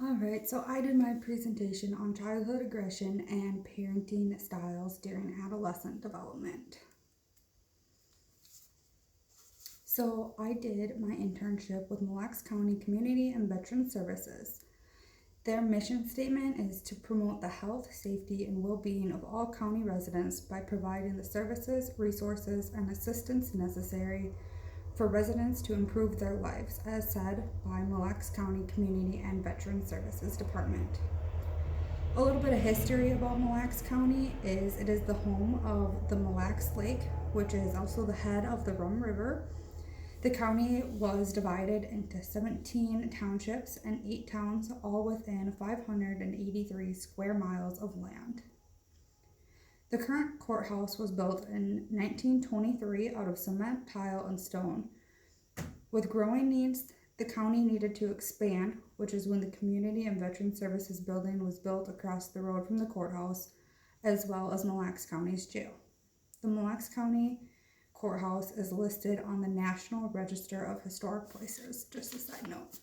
Alright, so I did my presentation on childhood aggression and parenting styles during adolescent development. So I did my internship with Mille Lacs County Community and Veteran Services. Their mission statement is to promote the health, safety, and well-being of all county residents by providing the services, resources, and assistance necessary for residents to improve their lives, as said by Mille Lacs County Community and Veteran Services Department. A little bit of history about Mille Lacs County is it is the home of the Mille Lacs Lake, which is also the head of the Rum River. The county was divided into 17 townships and 8 towns, all within 583 square miles of land. The current courthouse was built in 1923 out of cement, tile, and stone. With growing needs, the county needed to expand, which is when the Community and Veteran Services building was built across the road from the courthouse, as well as Mille Lacs County's jail. The Mille Lacs County Courthouse is listed on the National Register of Historic Places, just a side note.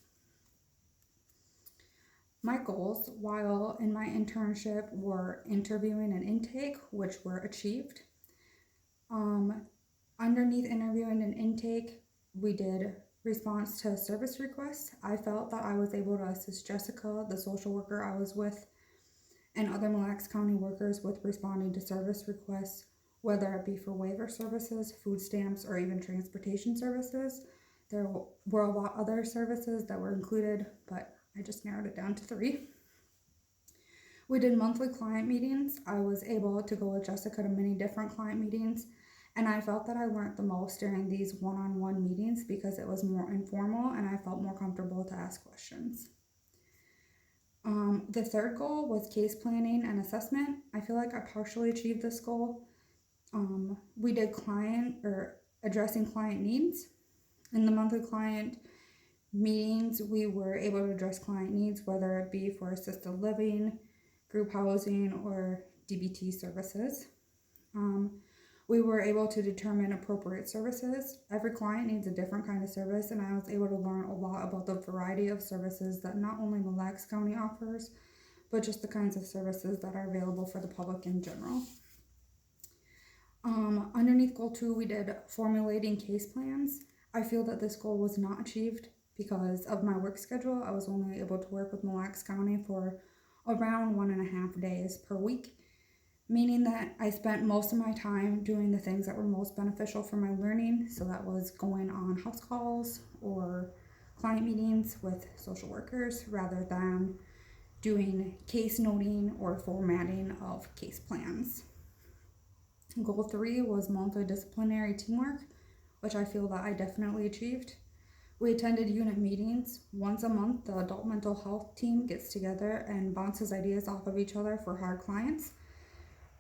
My goals while in my internship were interviewing and intake, which were achieved. Underneath interviewing and intake, we did response to service requests. I felt that I was able to assist Jessica, the social worker I was with, and other Mille Lacs County workers with responding to service requests, whether it be for waiver services, food stamps, or even transportation services. There were a lot other services that were included, but I just narrowed it down to 3. We did monthly client meetings. I was able to go with Jessica to many different client meetings, and I felt that I learned the most during these one-on-one meetings because it was more informal and I felt more comfortable to ask questions. The third goal was case planning and assessment. I feel like I partially achieved this goal. We did addressing client needs. In the monthly client meetings, we were able to address client needs, whether it be for assisted living, group housing, or DBT services. We were able to determine appropriate services. Every client needs a different kind of service, and I was able to learn a lot about the variety of services that not only Mille Lacs County offers, but just the kinds of services that are available for the public in general. Underneath goal 2, we did formulating case plans. I feel that this goal was not achieved because of my work schedule. I was only able to work with Mille Lacs County for around 1.5 days per week, meaning that I spent most of my time doing the things that were most beneficial for my learning. So that was going on house calls or client meetings with social workers rather than doing case noting or formatting of case plans. Goal 3 was multidisciplinary teamwork, which I feel that I definitely achieved. We attended unit meetings. Once a month, the adult mental health team gets together and bounces ideas off of each other for hard clients.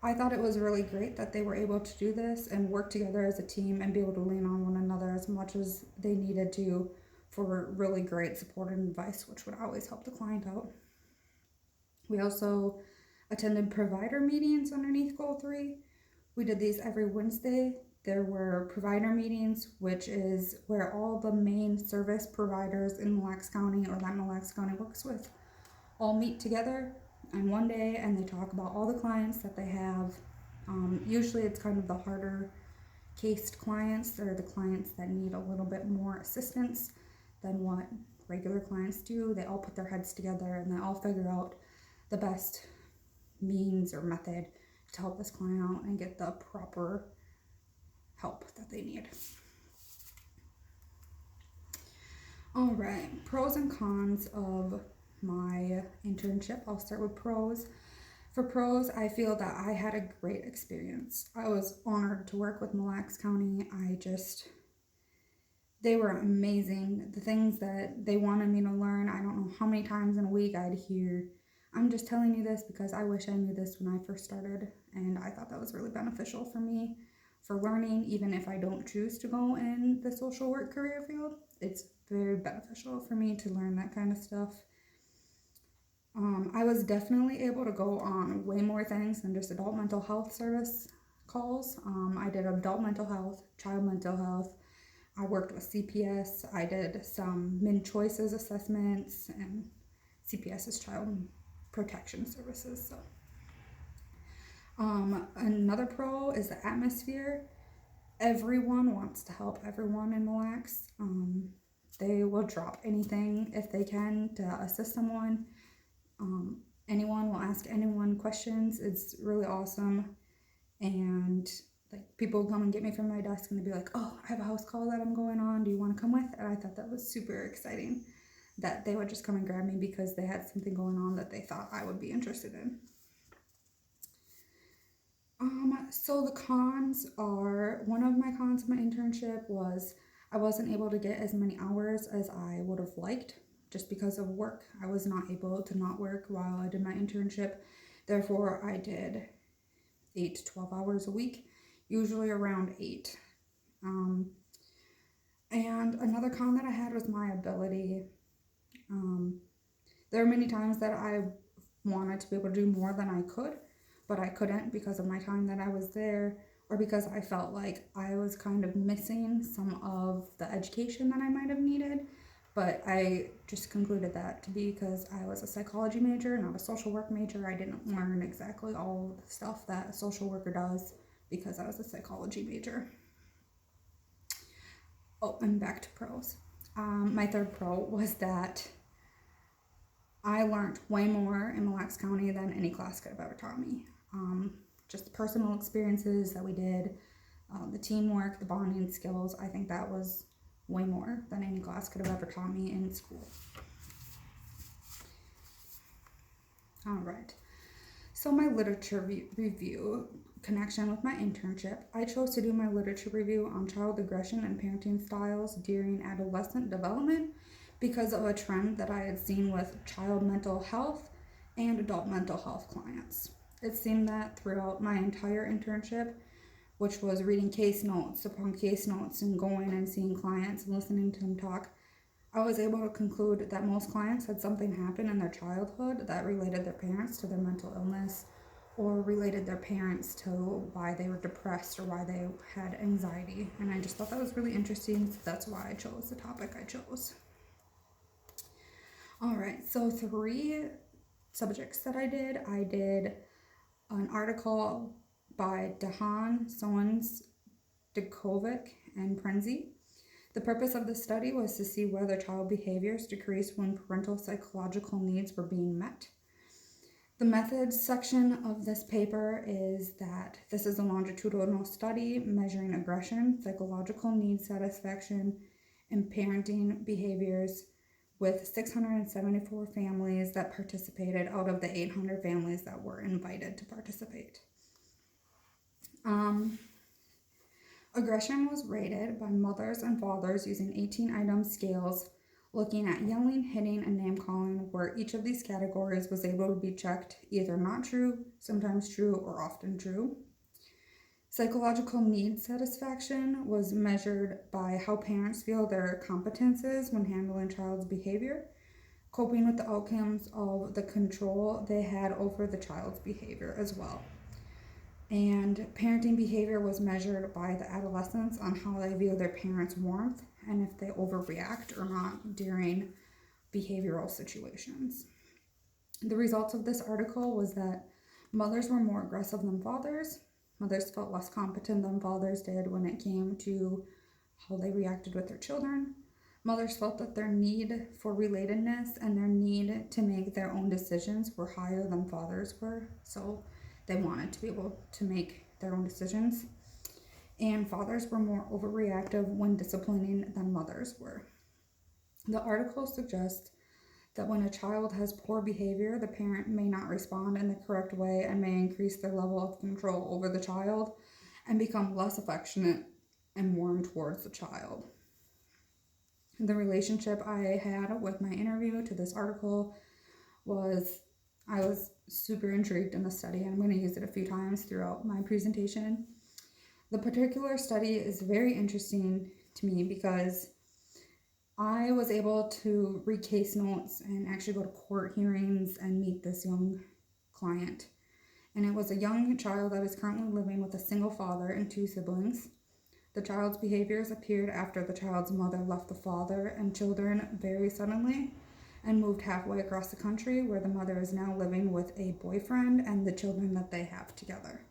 I thought it was really great that they were able to do this and work together as a team and be able to lean on one another as much as they needed to for really great support and advice, which would always help the client out. We also attended provider meetings underneath Goal 3. We did these every Wednesday. There were provider meetings, which is where all the main service providers in Mille Lacs County or that Mille Lacs County works with all meet together on one day and they talk about all the clients that they have. Usually it's kind of the harder cased clients or the clients that need a little bit more assistance than what regular clients do. They all put their heads together and they all figure out the best means or method to help this client out and get the proper help that they need. All right, pros and cons of my internship. I'll start with pros. For pros, I feel that I had a great experience. I was honored to work with Mille Lacs County. They were amazing. The things that they wanted me to learn, I don't know how many times in a week I'd hear, I'm just telling you this because I wish I knew this when I first started. And I thought that was really beneficial for me for learning, even if I don't choose to go in the social work career field. It's very beneficial for me to learn that kind of stuff. I was definitely able to go on way more things than just adult mental health service calls. I did adult mental health, child mental health. I worked with CPS. I did some min choices assessments and CPS is Child Protection Services. So, another pro is the atmosphere. Everyone wants to help everyone in Mille Lacs. They will drop anything if they can to assist someone. Anyone will ask anyone questions. It's really awesome. And like people come and get me from my desk and they'll be like, oh, I have a house call that I'm going on. Do you want to come with? And I thought that was super exciting that they would just come and grab me because they had something going on that they thought I would be interested in. So the cons are, one of my cons of my internship was I wasn't able to get as many hours as I would have liked just because of work. I was not able to not work while I did my internship. Therefore, I did 8 to 12 hours a week, usually around 8. And another con that I had was my ability. There were many times that I wanted to be able to do more than I could, but I couldn't because of my time that I was there, or because I felt like I was kind of missing some of the education that I might have needed. But I just concluded that to be because I was a psychology major, not a social work major. I didn't learn exactly all the stuff that a social worker does because I was a psychology major. Oh, and back to pros. My third pro was that I learned way more in Mille Lacs County than any class could have ever taught me. Just the personal experiences that we did, the teamwork, the bonding skills, I think that was way more than any class could have ever taught me in school. All right. So my literature review connection with my internship, I chose to do my literature review on child aggression and parenting styles during adolescent development because of a trend that I had seen with child mental health and adult mental health clients. It seemed that throughout my entire internship, which was reading case notes upon case notes and going and seeing clients and listening to them talk, I was able to conclude that most clients had something happen in their childhood that related their parents to their mental illness, or related their parents to why they were depressed or why they had anxiety. And I just thought that was really interesting, so that's why I chose the topic I chose. All right, so 3 subjects that I did an article by Dahan, Sowens, Dikovic, and Prenzi. The purpose of the study was to see whether child behaviors decreased when parental psychological needs were being met. The methods section of this paper is that this is a longitudinal study measuring aggression, psychological need satisfaction, and parenting behaviors with 674 families that participated out of the 800 families that were invited to participate. Aggression was rated by mothers and fathers using 18-item scales, looking at yelling, hitting, and name-calling, where each of these categories was able to be checked either not true, sometimes true, or often true. Psychological need satisfaction was measured by how parents feel their competences when handling child's behavior, coping with the outcomes of the control they had over the child's behavior as well. And parenting behavior was measured by the adolescents on how they view their parents' warmth and if they overreact or not during behavioral situations. The results of this article was that mothers were more aggressive than fathers. Mothers felt less competent than fathers did when it came to how they reacted with their children. Mothers felt that their need for relatedness and their need to make their own decisions were higher than fathers were. So they wanted to be able to make their own decisions. And fathers were more overreactive when disciplining than mothers were. The article suggests that when a child has poor behavior, the parent may not respond in the correct way and may increase their level of control over the child and become less affectionate and warm towards the child. The relationship I had with my interview to this article was, I was super intrigued in the study, and I'm going to use it a few times throughout my presentation. The particular study is very interesting to me because I was able to read case notes and actually go to court hearings and meet this young client. And it was a young child that is currently living with a single father and 2 siblings. The child's behaviors appeared after the child's mother left the father and children very suddenly. and moved halfway across the country, where the mother is now living with a boyfriend and the children that they have together.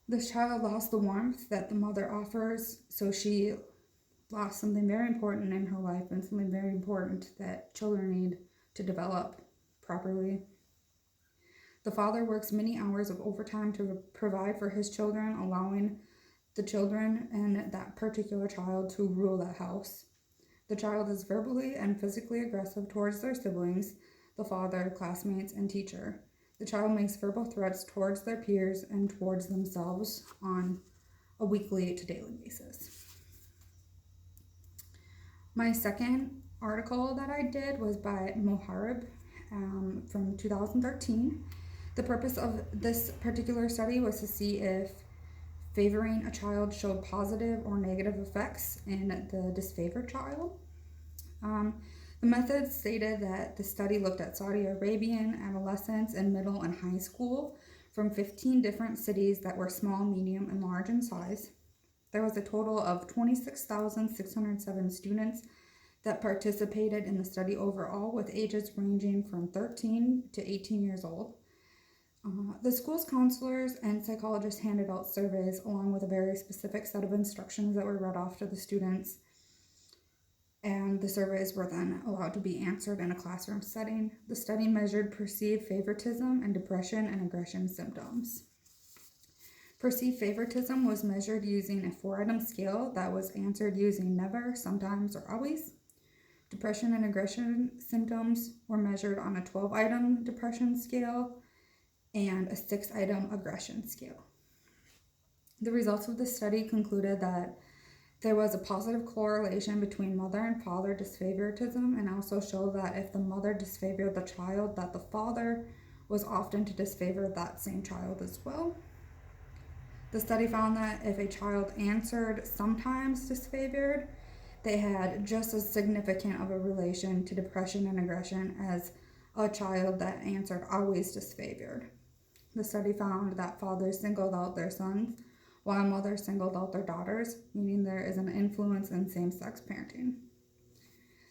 This child lost the warmth that the mother offers, so she lost something very important in her life and something very important that children need to develop properly. The father works many hours of overtime to provide for his children, allowing the children and that particular child to rule that house. The child is verbally and physically aggressive towards their siblings, the father, classmates, and teacher. The child makes verbal threats towards their peers and towards themselves on a weekly to daily basis. My second article that I did was by Moharib from 2013. The purpose of this particular study was to see if favoring a child showed positive or negative effects in the disfavored child. The method stated that the study looked at Saudi Arabian adolescents in middle and high school from 15 different cities that were small, medium, and large in size. There was a total of 26,607 students that participated in the study overall, with ages ranging from 13 to 18 years old. The school's counselors and psychologists handed out surveys along with a very specific set of instructions that were read off to the students, and the surveys were then allowed to be answered in a classroom setting. The study measured perceived favoritism and depression and aggression symptoms. Perceived favoritism was measured using a 4-item scale that was answered using never, sometimes, or always. Depression and aggression symptoms were measured on a 12-item depression scale and a 6-item aggression scale. The results of the study concluded that there was a positive correlation between mother and father disfavoritism, and also showed that if the mother disfavored the child, that the father was often to disfavor that same child as well. The study found that if a child answered sometimes disfavored, they had just as significant of a relation to depression and aggression as a child that answered always disfavored. The study found that fathers singled out their sons, while mothers singled out their daughters, meaning there is an influence in same-sex parenting.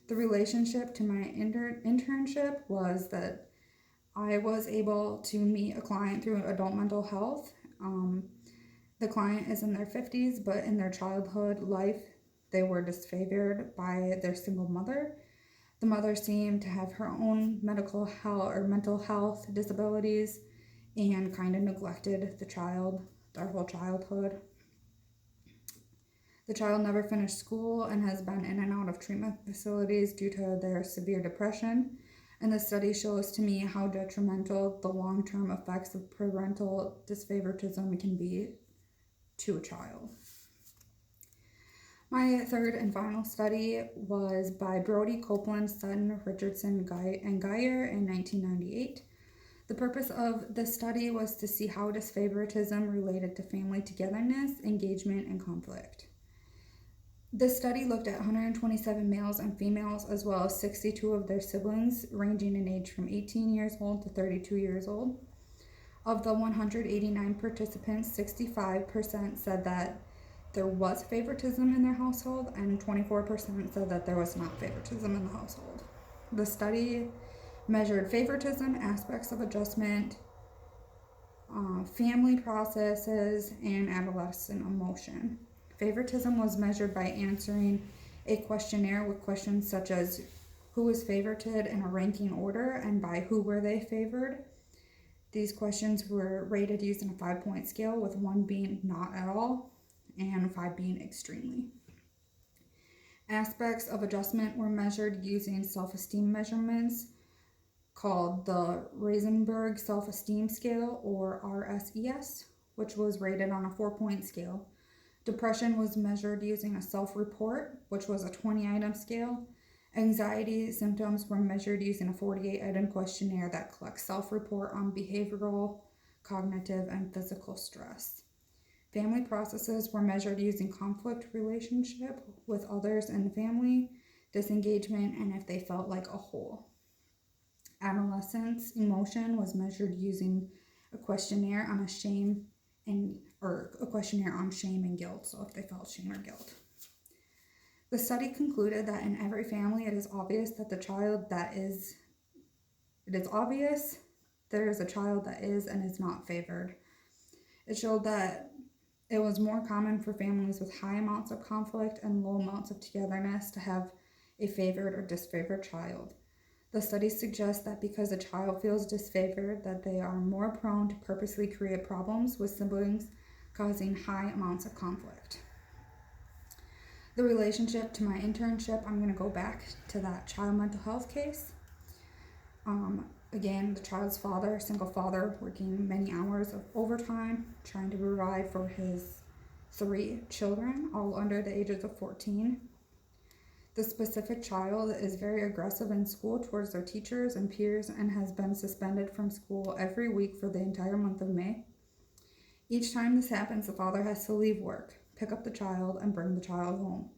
The relationship to my internship was that I was able to meet a client through adult mental health. The client is in their 50s, but in their childhood life, they were disfavored by their single mother. The mother seemed to have her own medical health or mental health disabilities and kind of neglected the child their whole childhood. The child never finished school and has been in and out of treatment facilities due to their severe depression. And the study shows to me how detrimental the long-term effects of parental disfavoritism can be to a child. My third and final study was by Brody, Copeland, Sutton, Richardson, and Geyer in 1998. The purpose of this study was to see how disfavoritism related to family togetherness, engagement, and conflict. This study looked at 127 males and females, as well as 62 of their siblings, ranging in age from 18 years old to 32 years old. Of the 189 participants, 65% said that there was favoritism in their household, and 24% said that there was not favoritism in the household. The study measured favoritism, aspects of adjustment, family processes, and adolescent emotion. Favoritism was measured by answering a questionnaire with questions such as who was favorited in a ranking order and by who were they favored. These questions were rated using a 5-point scale, with 1 being not at all and 5 being extremely. Aspects of adjustment were measured using self-esteem measurements called the Reisenberg Self-Esteem Scale, or RSES, which was rated on a 4-point scale. Depression was measured using a self-report, which was a 20-item scale. Anxiety symptoms were measured using a 48-item questionnaire that collects self-report on behavioral, cognitive, and physical stress. Family processes were measured using conflict relationship with others in the family, disengagement, and if they felt like a whole. Adolescence emotion was measured using a questionnaire on shame and guilt, so if they felt shame or guilt. The study concluded that in every family it is obvious that there is a child that is and is not favored. It showed that it was more common for families with high amounts of conflict and low amounts of togetherness to have a favored or disfavored child. The study suggests that because a child feels disfavored, that they are more prone to purposely create problems with siblings, causing high amounts of conflict. The relationship to my internship, I'm going to go back to that child mental health case. Again, the child's father, single father, working many hours of overtime, trying to provide for his 3 children, all under the ages of 14. The specific child is very aggressive in school towards their teachers and peers and has been suspended from school every week for the entire month of May. Each time this happens, the father has to leave work, pick up the child, and bring the child home.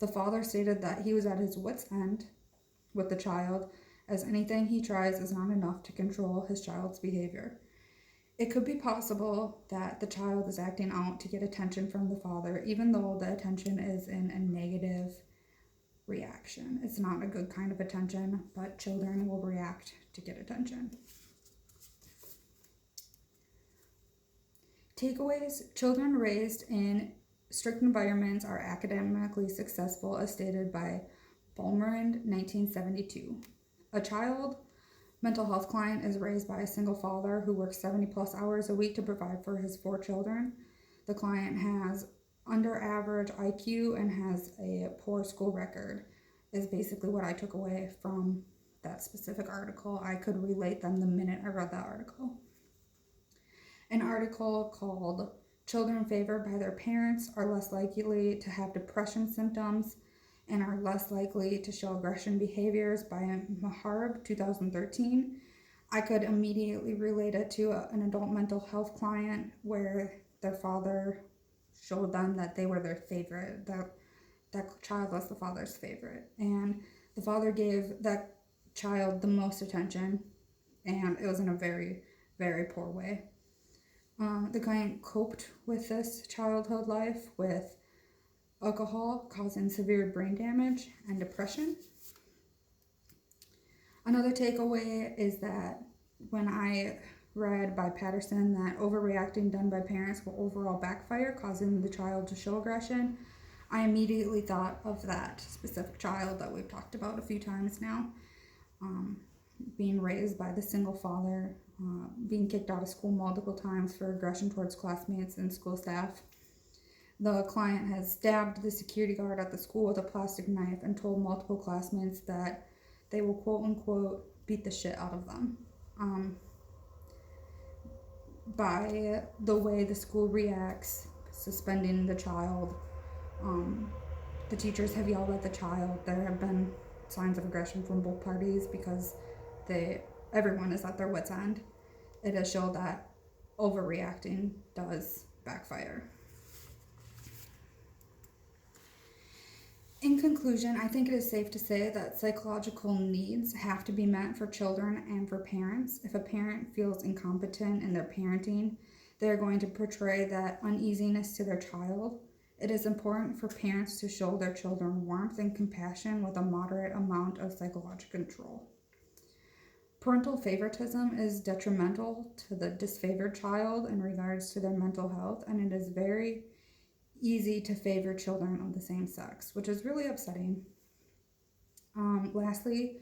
The father stated that he was at his wit's end with the child, as anything he tries is not enough to control his child's behavior. It could be possible that the child is acting out to get attention from the father, even though the attention is in a negative reaction. It's not a good kind of attention, but children will react to get attention. Takeaways: children raised in strict environments are academically successful, as stated by Bulmerand, 1972. A child mental health client is raised by a single father who works 70 plus hours a week to provide for his 4 children. The client has under average IQ and has a poor school record, is basically what I took away from that specific article. I could relate them the minute I read that article. An article called "Children Favored by Their Parents Are Less Likely to Have Depression Symptoms and Are Less Likely to Show Aggression Behaviors" by Maharb, 2013. I could immediately relate it to an adult mental health client where their father showed them that they were their favorite, that child was the father's favorite, and the father gave that child the most attention, and it was in a very, very poor way. The client coped with this childhood life with alcohol causing severe brain damage and depression. Another takeaway is that when I read by Patterson that overreacting done by parents will overall backfire, causing the child to show aggression, I immediately thought of that specific child that we've talked about a few times now, being raised by the single father, being kicked out of school multiple times for aggression towards classmates and school staff. The client has stabbed the security guard at the school with a plastic knife and told multiple classmates that they will quote unquote beat the shit out of them. By the way the school reacts, suspending the child, the teachers have yelled at the child. There have been signs of aggression from both parties because everyone is at their wit's end. It has shown that overreacting does backfire. In conclusion, I think it is safe to say that psychological needs have to be met for children and for parents. If a parent feels incompetent in their parenting, they're going to portray that uneasiness to their child. It is important for parents to show their children warmth and compassion with a moderate amount of psychological control. Parental favoritism is detrimental to the disfavored child in regards to their mental health, and it is very easy to favor children of the same sex, which is really upsetting. Lastly,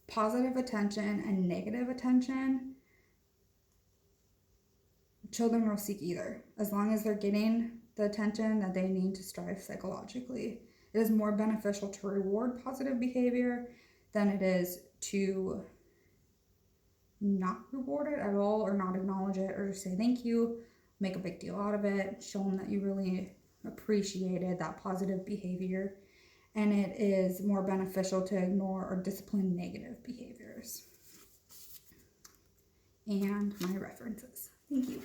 positive attention and negative attention. Children will seek either, as long as they're getting the attention that they need to strive psychologically. It is more beneficial to reward positive behavior than it is to not reward it at all, or not acknowledge it, or say thank you, make a big deal out of it, show them that you really appreciated that positive behavior. And it is more beneficial to ignore or discipline negative behaviors. And my references. Thank you.